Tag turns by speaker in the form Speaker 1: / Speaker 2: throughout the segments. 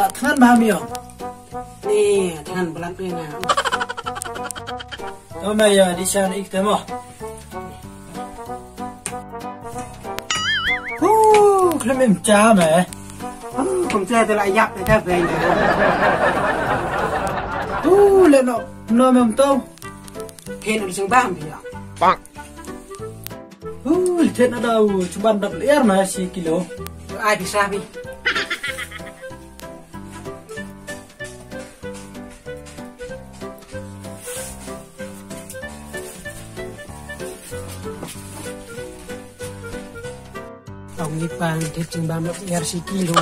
Speaker 1: tak tangan mahami yo.
Speaker 2: Nih, tangan belat nih nah.
Speaker 1: Oh ya di sana iktemo. Klemem cha mà.
Speaker 2: Không chơi tôi lại dập để ta về nhà.
Speaker 1: Lên nó mềm tông.
Speaker 2: Thiên ở sông Bam thì ạ.
Speaker 3: Bang.
Speaker 1: Thế nó đâu chúng bạn đập lẻ mà 10 kilo.
Speaker 2: Ai đi xa đi. Ông đi bàn thì chừng 30 kilo.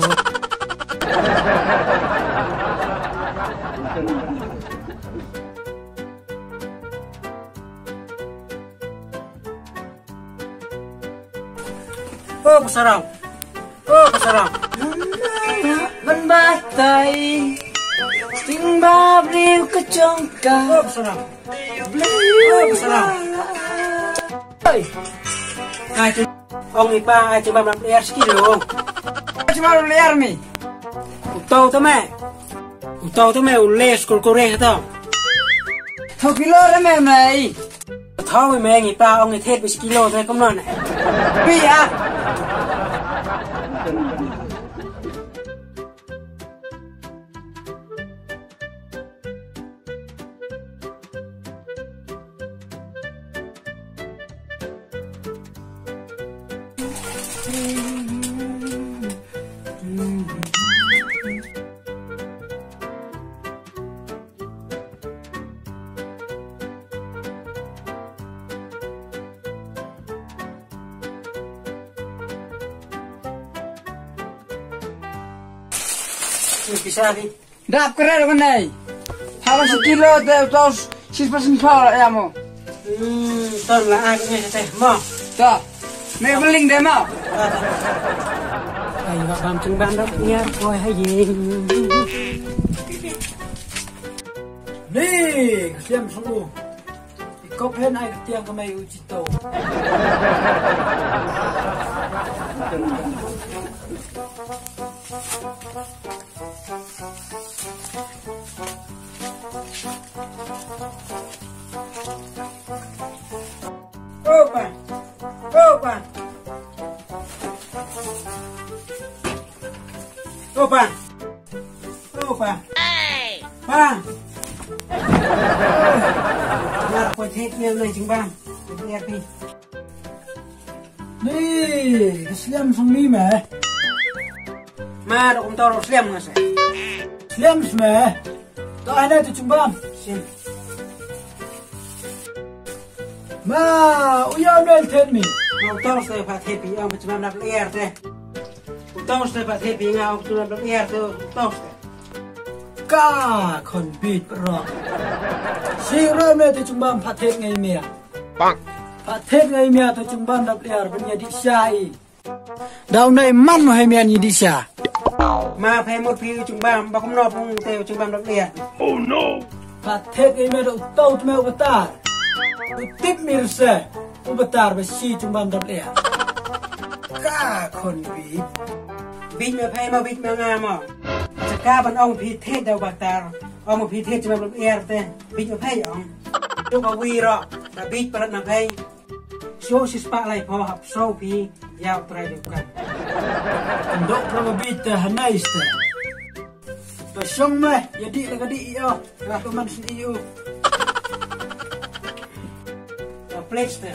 Speaker 2: Oh, pasarang. Oh, pasarang.
Speaker 1: Bên ba tay tình ba riu cái trong cả.
Speaker 2: Oh, pasarang. Oh, pasarang.
Speaker 1: Ơi.
Speaker 2: Ai chứ? Ông đi ba ai chứ 30 kilo.
Speaker 1: Cuma lu liar mi.
Speaker 2: Utau tu mẹ les corre tao.
Speaker 1: Thau kilo ra mẹ này.
Speaker 2: Thao với mẹ nghỉ ba ông nghỉ thết 10 kilo thôi không nói này.
Speaker 1: Bi à.
Speaker 2: Bisa đi.
Speaker 1: Dap keren kan này. Hawa 1 kilo tao 6% phao ya mo.
Speaker 2: Tao là ai cũng nghe thế mà.
Speaker 1: Tao. Mẹ beling deh mau.
Speaker 2: Ai gak bam chừng ban đó nha, coi hay gì.
Speaker 1: Nih, kasihan semua. Di kopen air tiang ke mai uji tau.
Speaker 2: Opa. Opa. Opa. Opa. Ba. Nhà quay thép nhiều này chừng ba. Lihat đi.
Speaker 1: Nih, kasihan semua mẹ.
Speaker 2: Ma đâu cũng tao đâu xem nè.
Speaker 1: Slim mẹ. Tao ai đây tụi chúng băm.
Speaker 2: Xem.
Speaker 1: Ma, uyam del ten mi.
Speaker 2: Mau tao sẽ phải thép bị ông chừng ba lihat thế. Tao sẽ phải thép bị ngao chừng ba lihat thôi. Tao sẽ.
Speaker 1: Ka kon beat rock. Si ro me tụi chúng băm phát thép ngay mẹ.
Speaker 3: Bang.
Speaker 1: Phát thép ngay mẹ tụi chúng băm đập liar bên nhà đi sai. Đau này man mà hay mẹ như đi xa.
Speaker 2: Mà phải một phiếu chừng ba mà không nộp không tiêu chừng ba lihat.
Speaker 3: Oh no.
Speaker 1: Phát thép ngay mẹ đâu tao tụi mẹ ubatar. Tip mirse ubatar ba si chúng băm đập liar. Ka kon beat.
Speaker 2: Bít mà phải mà bít mà ngam mà. Cá bên ông phi thết đâu bạc ta, ông mà phi thết cho mình air thế, bít mà phải ông, lúc mà vi rồi, là bít bật mà phải, số xí spa lại phò hợp số phi, giao trai được cả.
Speaker 1: Dok nama bita hanaiste. Pasong meh, jadi laga di yo. Lah teman sini yo.
Speaker 2: Plate thế,